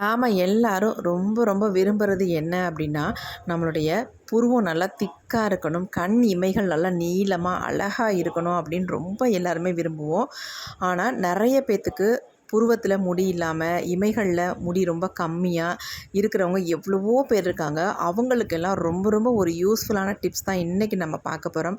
நாம எல்லாரும் ரொம்ப ரொம்ப விரும்புறது என்ன அப்படின்னா, நம்மளுடைய புருவம் நல்லா திக்கா இருக்கணும், கண் இமைகள் நல்லா நீளமா, அழகா இருக்கணும் அப்படின்னு ரொம்ப எல்லாருமே விரும்புவோம். ஆனா, நெறைய பேத்துக்கு புருவத்தில முடி இல்லாம, இமைகள்ல முடி ரொம்ப கம்மியா இருக்கிறவங்க எவ்வளவோ பேர் இருக்காங்க. அவங்களுக்கெல்லாம் ரொம்ப ரொம்ப ஒரு யூஸ்ஃபுல்லான டிப்ஸ் தான் இன்னைக்கு நம்ம பார்க்க போறோம்.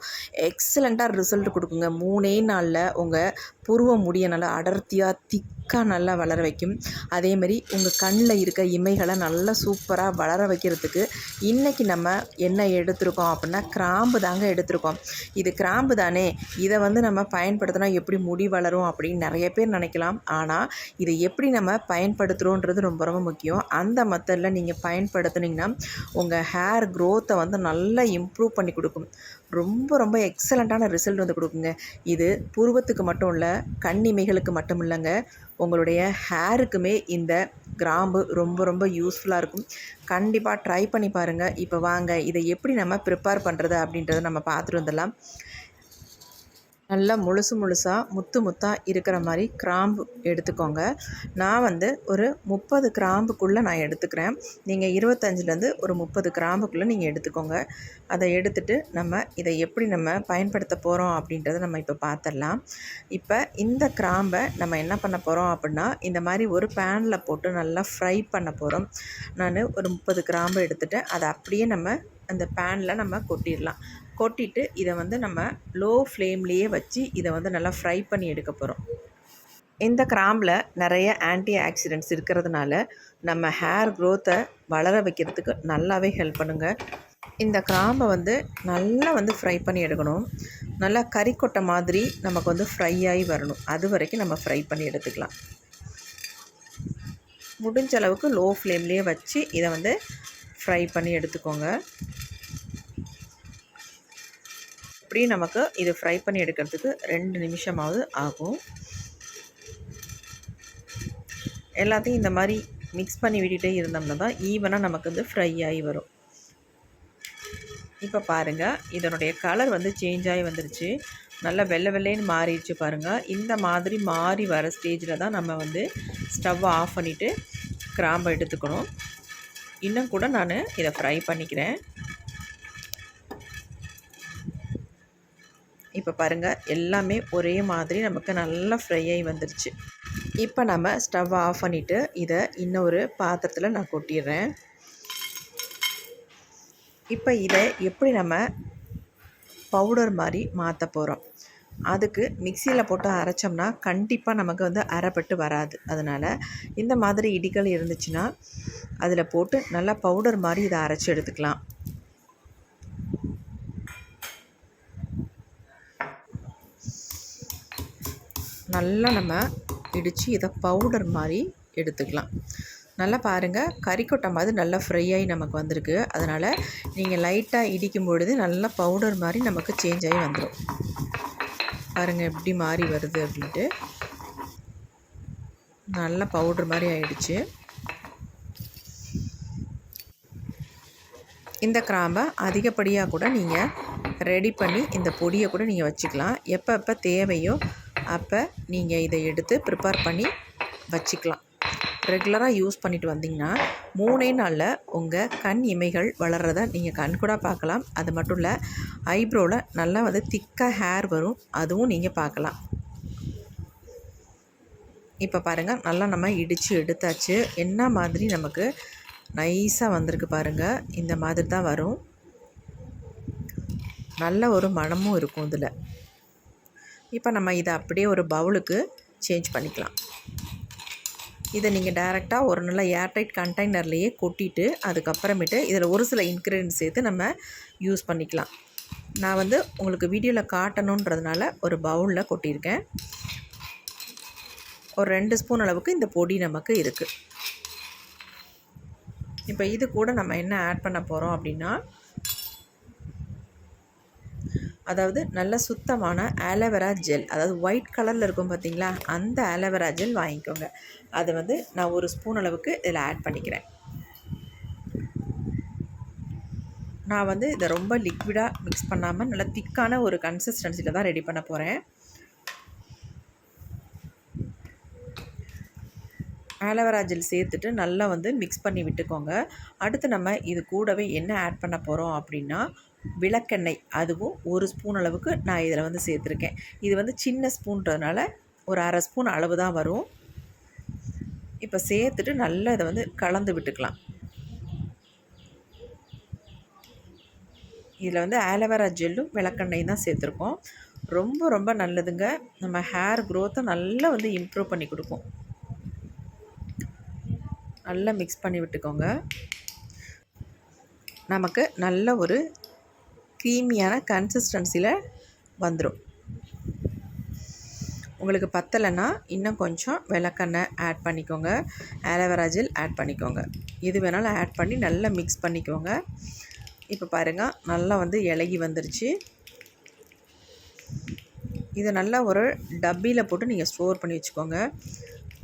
எக்ஸலண்ட்டா ரிசல்ட் குடுக்குங்க. 3 நாள்ல உங்க புருவ முடிய நல்லா அடர்த்தியா, திக்கா நல்லா வளர வைக்கும். அதேமாரி உங்கள் கண்ணில் இருக்க இமைகளை நல்லா சூப்பராக வளர வைக்கிறதுக்கு இன்றைக்கி நம்ம என்ன எடுத்திருக்கோம் அப்படின்னா, கிராம்பு தாங்க எடுத்திருக்கோம். இது கிராம்பு தானே, இதை நம்ம பயன்படுத்தினா எப்படி முடி வளரும் அப்படின்னு நிறைய பேர் நினைக்கலாம். ஆனால் இதை எப்படி நம்ம பயன்படுத்துகிறோன்றது ரொம்ப ரொம்ப முக்கியம். அந்த மெத்தடில் நீங்கள் பயன்படுத்துனீங்கன்னா உங்கள் ஹேர் க்ரோத்தை நல்லா இம்ப்ரூவ் பண்ணி கொடுக்கும். ரொம்ப ரொம்ப எக்ஸலண்ட்டான ரிசல்ட் கொடுக்குங்க. இது புருவத்துக்கு மட்டும் இல்லை, கண் இமைகளுக்கு மட்டும் இல்லைங்க, உங்களுடைய ஹேருக்குமே இந்த கிராம்பு ரொம்ப ரொம்ப யூஸ்ஃபுல்லாக இருக்கும். கண்டிப்பாக ட்ரை பண்ணி பாருங்கள். இப்போ வாங்க இதை எப்படி நம்ம ப்ரிப்பேர் பண்ணுறது அப்படின்றத நம்ம பார்த்துட்டு வந்துடலாம். நல்லா முழுசாக முத்து முத்தாக இருக்கிற மாதிரி கிராம்பு எடுத்துக்கோங்க. நான் ஒரு 30 கிராம்புக்குள்ளே நான் எடுத்துக்கிறேன். நீங்கள் 25லேருந்து ஒரு 30 கிராம்புக்குள்ளே நீங்கள் எடுத்துக்கோங்க. அதை எடுத்துகிட்டு இதை எப்படி நம்ம பயன்படுத்த போகிறோம் அப்படின்றத நம்ம இப்போ பார்த்துடலாம். இப்போ இந்த கிராம்பை நம்ம என்ன பண்ண போகிறோம் அப்படின்னா, இந்த மாதிரி ஒரு பேனில் போட்டு நல்லா ஃப்ரை பண்ண போகிறோம். நான் ஒரு 30 கிராம்பு எடுத்துகிட்டு அதை அப்படியே நம்ம அந்த பேனில் நம்ம கொட்டிடலாம். கொட்டிட்டு இதை நம்ம லோ ஃப்ளேம்லேயே வச்சு இதை நல்லா ஃப்ரை பண்ணி எடுக்க போகிறோம். இந்த கிராம்பில் நிறைய ஆன்டி ஆக்சிடென்ட்ஸ் இருக்கிறதுனால நம்ம ஹேர் க்ரோத்தை வளர வைக்கிறதுக்கு நல்லாவே ஹெல்ப் பண்ணுங்க. இந்த கிராம்பை நல்லா ஃப்ரை பண்ணி எடுக்கணும். நல்லா கறிக்கொட்டை மாதிரி நமக்கு ஃப்ரை ஆகி வரணும். அது வரைக்கும் நம்ம ஃப்ரை பண்ணி எடுத்துக்கலாம். முடிஞ்ச அளவுக்கு லோ ஃப்ளேம்லேயே வச்சு இதை ஃப்ரை பண்ணி எடுத்துக்கோங்க. இப்படி நமக்கு இது ஃப்ரை பண்ணி எடுக்கிறதுக்கு 2 நிமிஷமாவது ஆகும். எல்லாத்தையும் இந்த மாதிரி மிக்ஸ் பண்ணி விட்டுட்டே இருந்தோம்னா தான் ஈவனாக நமக்கு ஃப்ரை ஆகி வரும். இப்போ பாருங்கள், இதனுடைய கலர் சேஞ்ச் ஆகி வந்துருச்சு. நல்லா வெள்ளை வெள்ளைன்னு மாறிடுச்சு பாருங்கள். இந்த மாதிரி மாறி வர ஸ்டேஜில் தான் நம்ம ஸ்டவ்வை ஆஃப் பண்ணிவிட்டு கிராம்பை எடுத்துக்கணும். இன்னும் கூட நான் இதை ஃப்ரை பண்ணிக்கிறேன். இப்போ பாருங்கள், எல்லாமே ஒரே மாதிரி நமக்கு நல்லா ஃப்ரை ஆகி வந்துருச்சு. இப்போ நம்ம ஸ்டவ் ஆஃப் பண்ணிவிட்டு இதை இன்னொரு பாத்திரத்தில் நான் கொட்டிடுறேன். இப்போ இதை எப்படி நம்ம பவுடர் மாதிரி மாற்ற போகிறோம். அதுக்கு மிக்சியில் போட்டு அரைச்சோம்னா கண்டிப்பாக நமக்கு அரைப்பட்டு வராது. அதனால் இந்த மாதிரி இடிகள் இருந்துச்சுன்னா அதில் போட்டு நல்லா பவுடர் மாதிரி இதை அரைச்சி எடுத்துக்கலாம். நல்லா நம்ம இடித்து இதை பவுடர் மாதிரி எடுத்துக்கலாம். நல்லா பாருங்கள், கறிக்கொட்டை மாதிரி நல்லா ஃப்ரை ஆகி நமக்கு வந்திருக்கு. அதனால் நீங்கள் லைட்டாக இடிக்கும் பொழுது நல்லா பவுடர் மாதிரி நமக்கு சேஞ்ச் ஆகி வந்துடும். பாருங்கள் எப்படி மாறி வருது அப்படின்ட்டு. நல்லா பவுடர் மாதிரி ஆகிடுச்சு. இந்த கிராம்பை அதிகப்படியாக கூட நீங்கள் ரெடி பண்ணி இந்த பொடியை கூட நீங்கள் வச்சுக்கலாம். எப்போ தேவையோ அப்போ நீங்கள் இதை எடுத்து ப்ரிப்பேர் பண்ணி வச்சுக்கலாம். ரெகுலராக யூஸ் பண்ணிட்டு வந்தீங்கன்னா 3 நாளில் உங்கள் கண் இமைகள் வளர்கிறத நீங்கள் கண்கூட பார்க்கலாம். அது மட்டும் இல்லை, ஐப்ரோவில் நல்லா திக்காக ஹேர் வரும், அதுவும் நீங்கள் பார்க்கலாம். இப்போ பாருங்கள், நல்லா நம்ம இடித்து எடுத்தாச்சு. என்ன மாதிரி நமக்கு நைஸாக வந்திருக்கு பாருங்கள். இந்த மாதிரி தான் வரும். நல்ல ஒரு மணமும் இருக்கும் இதில். இப்போ நம்ம இதை அப்படியே ஒரு பவுலுக்கு சேஞ்ச் பண்ணிக்கலாம். இதை நீங்கள் டைரெக்டாக ஒரு நல்ல ஏர்டைட் கண்டெய்னர்லேயே கொட்டிட்டு அதுக்கப்புறமேட்டு இதில் ஒரு சில இன்க்ரீடியன்ட் சேர்த்து நம்ம யூஸ் பண்ணிக்கலாம். நான் உங்களுக்கு வீடியோவில் காட்டணுன்றதுனால ஒரு பவுலில் கொட்டியிருக்கேன். ஒரு 2 ஸ்பூன் அளவுக்கு இந்த பொடி நமக்கு இருக்குது. இப்போ இது கூட நம்ம என்ன ஆட் பண்ண போகிறோம் அப்படின்னா, அதாவது நல்ல சுத்தமான ஆலோவேரா ஜெல், அதாவது ஒயிட் கலரில் இருக்கும் பார்த்தீங்களா, அந்த ஆலோவேரா ஜெல் வாங்கிக்கோங்க. அதை நான் ஒரு ஸ்பூன் அளவுக்கு இதில் ஆட் பண்ணிக்கிறேன். நான் இதை ரொம்ப லிக்விடாக மிக்ஸ் பண்ணாமல் நல்லா திக்கான ஒரு கன்சிஸ்டன்சியில் தான் ரெடி பண்ண போகிறேன். ஆலோவேரா ஜெல் சேர்த்துட்டு நல்லா வந்து மிக்ஸ் பண்ணி விட்டுக்கோங்க. அடுத்து நம்ம இது கூடவே என்ன ஆட் பண்ண போகிறோம் அப்படின்னா, விளக்கெண்ணெய். அதுவும் 1 ஸ்பூன் அளவுக்கு நான் இதில் வந்து சேர்த்துருக்கேன். இது வந்து சின்ன ஸ்பூன்றதுனால ஒரு 1/2 ஸ்பூன் அளவு தான் வரும். இப்போ சேர்த்துட்டு நல்லா இதை வந்து கலந்து விட்டுக்கலாம். இதில் வந்து ஆலோவேரா ஜெல்லும் விளக்கெண்ணெயும் தான் சேர்த்துருக்கோம். ரொம்ப ரொம்ப நல்லதுங்க. நம்ம ஹேர் க்ரோத்தை நல்லா வந்து இம்ப்ரூவ் பண்ணி கொடுக்கும். நல்லா மிக்ஸ் பண்ணி விட்டுக்கோங்க. நமக்கு நல்ல ஒரு க்ரீமியான கன்சிஸ்டன்சியில் வந்துடும். உங்களுக்கு பத்தலைன்னா இன்னும் கொஞ்சம் விளக்கெண்ணெய் ஆட் பண்ணிக்கோங்க, ஆலோவேரா ஜெல் ஆட் பண்ணிக்கோங்க. எது வேணாலும் ஆட் பண்ணி நல்லா மிக்ஸ் பண்ணிக்கோங்க. இப்போ பாருங்கள், நல்லா வந்து இலகி வந்துருச்சு. இதை நல்லா ஒரு டப்பியில் போட்டு நீங்கள் ஸ்டோர் பண்ணி வச்சுக்கோங்க.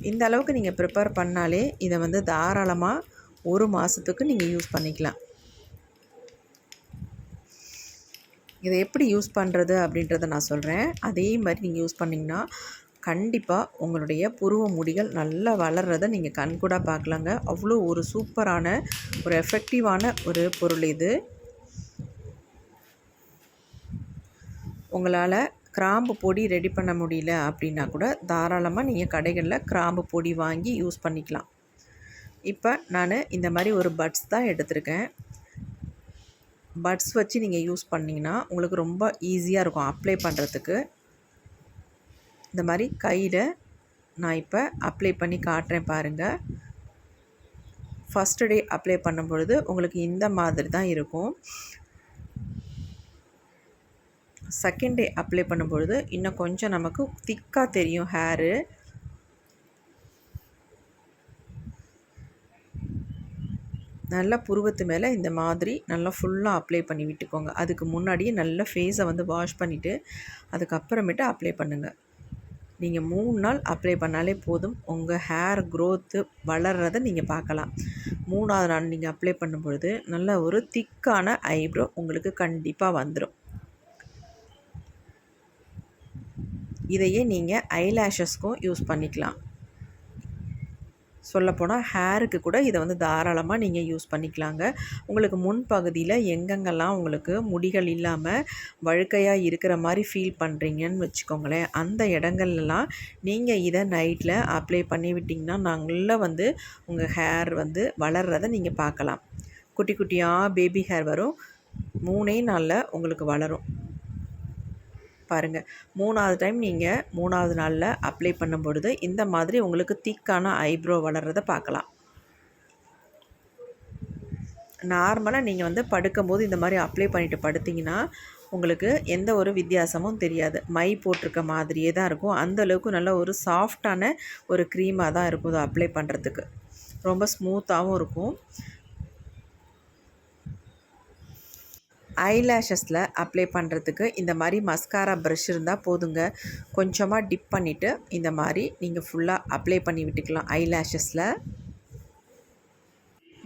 இந்த அளவுக்கு நீங்கள் ப்ரிப்பேர் பண்ணாலே இதை வந்து தாராளமாக 1 மாதத்துக்கு நீங்கள் யூஸ் பண்ணிக்கலாம். இதை எப்படி யூஸ் பண்ணுறது அப்படின்றத நான் சொல்கிறேன். அதே மாதிரி நீங்கள் யூஸ் பண்ணிங்கன்னா கண்டிப்பாக உங்களுடைய புருவ முடிகள் நல்லா வளர்கிறத நீங்கள் கண்கூடாக பார்க்கலாங்க. அவ்வளோ ஒரு சூப்பரான ஒரு எஃபெக்டிவான ஒரு பொருள் இது. உங்களால் கிராம்பு பொடி ரெடி பண்ண முடியல அப்படின்னா கூட தாராளமாக நீங்கள் கடைகளில் கிராம்பு பொடி வாங்கி யூஸ் பண்ணிக்கலாம். இப்போ நான் இந்த மாதிரி ஒரு பட்ஸ் தான் எடுத்திருக்கேன். பட்ஸ் வச்சு நீங்கள் யூஸ் பண்ணிங்கன்னா உங்களுக்கு ரொம்ப ஈஸியாக இருக்கும் அப்ளை பண்ணுறதுக்கு. இந்த மாதிரி கையில் நான் இப்போ அப்ளை பண்ணி காட்டுறேன் பாருங்கள். ஃபஸ்ட்டு டே அப்ளை பண்ணும் பொழுது உங்களுக்கு இந்த மாதிரி தான் இருக்கும். செகண்ட் டே அப்ளை பண்ணும்பொழுது இன்னும் கொஞ்சம் நமக்கு திக்காக தெரியும் ஹேரு. நல்லா புருவத்து மேலே இந்த மாதிரி நல்லா ஃபுல்லாக அப்ளை பண்ணி விட்டுக்கோங்க. அதுக்கு முன்னாடியே நல்லா ஃபேஸை வந்து வாஷ் பண்ணிவிட்டு அதுக்கப்புறமேட்டு அப்ளை பண்ணுங்கள். நீங்கள் 3 நாள் அப்ளை பண்ணாலே போதும், உங்கள் ஹேர் க்ரோத்து வளர்கிறத நீங்கள் பார்க்கலாம். 3ஆவது நாள் நீங்கள் அப்ளை பண்ணும்பொழுது நல்ல ஒரு திக்கான ஐப்ரோ உங்களுக்கு கண்டிப்பாக வந்துடும். இதையே நீங்கள் ஐலேஷஸ்க்கும் யூஸ் பண்ணிக்கலாம். சொல்லப்போனால் ஹேருக்கு கூட இதை வந்து தாராளமாக நீங்கள் யூஸ் பண்ணிக்கலாங்க. உங்களுக்கு முன்பகுதியில் எங்கெங்கெல்லாம் உங்களுக்கு முடிகள் இல்லாமல் வழுக்கையாக இருக்கிற மாதிரி ஃபீல் பண்ணுறீங்கன்னு வச்சுக்கோங்களேன், அந்த இடங்கள்லாம் நீங்கள் இதை நைட்டில் அப்ளை பண்ணி விட்டிங்கன்னா நல்லா வந்து உங்கள் ஹேர் வந்து வளர்கிறத நீங்கள் பார்க்கலாம். குட்டி குட்டியாக பேபி ஹேர் வரும். 3 நாளில் உங்களுக்கு வளரும். பாருங்கள், 3ஆவது டைம் நீங்கள் 3ஆவது நாளில் அப்ளை பண்ணும் பொழுது இந்த மாதிரி உங்களுக்கு திக்கான ஐப்ரோ வளர்கிறத பார்க்கலாம். நார்மலாக நீங்கள் வந்து படுக்கும்போது இந்த மாதிரி அப்ளை பண்ணிவிட்டு படுத்திங்கன்னா உங்களுக்கு எந்த ஒரு வித்தியாசமும் தெரியாது. மை போட்டிருக்க மாதிரியே தான் இருக்கும். அந்தளவுக்கு நல்ல ஒரு சாஃப்டான ஒரு க்ரீமாக தான் இருக்கும் இதை அப்ளை பண்ணுறதுக்கு. ரொம்ப ஸ்மூத்தாகவும் இருக்கும். ஐலேஷஸில் அப்ளை பண்ணுறதுக்கு இந்த மாதிரி மஸ்காரா ப்ரஷ் இருந்தால் போதுங்க. கொஞ்சமாக டிப் பண்ணிவிட்டு இந்த மாதிரி நீங்கள் ஃபுல்லாக அப்ளை பண்ணி விட்டுக்கலாம் ஐலேஷஸில்.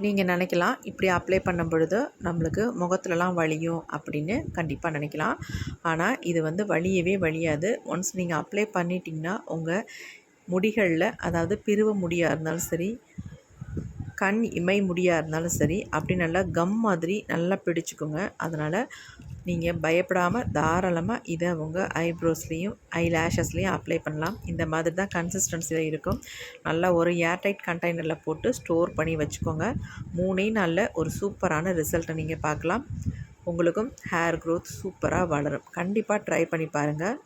நீங்கள் நினைக்கலாம் இப்படி அப்ளை பண்ணும் பொழுது நம்மளுக்கு முகத்துலலாம் வலியும் அப்படின்னு கண்டிப்பாக நினைக்கலாம். ஆனால் இது வந்து வலியவே வலியாது. ஒன்ஸ் நீங்கள் அப்ளை பண்ணிட்டீங்கன்னா உங்கள் முடிகளில், அதாவது பிருவ முடியாக இருந்தாலும் சரி, கண் இமை முடியாக இருந்தாலும் சரி, அப்படி நல்லா கம் மாதிரி நல்லா பிடிச்சிக்கோங்க. அதனால் நீங்கள் பயப்படாமல் தாராளமாக இதை உங்கள் ஐப்ரோஸ்லேயும் ஐலேஷஸ்லேயும் அப்ளை பண்ணலாம். இந்த மாதிரி தான் கன்சிஸ்டன்சியில் இருக்கும். நல்லா ஒரு ஏர்டைட் கண்டெய்னரில் போட்டு ஸ்டோர் பண்ணி வச்சுக்கோங்க. 3 நாளில் ஒரு சூப்பரான ரிசல்ட்டை நீங்கள் பார்க்கலாம். உங்களுக்கும் ஹேர் க்ரோத் சூப்பராக வளரும். கண்டிப்பாக ட்ரை பண்ணி பாருங்கள்.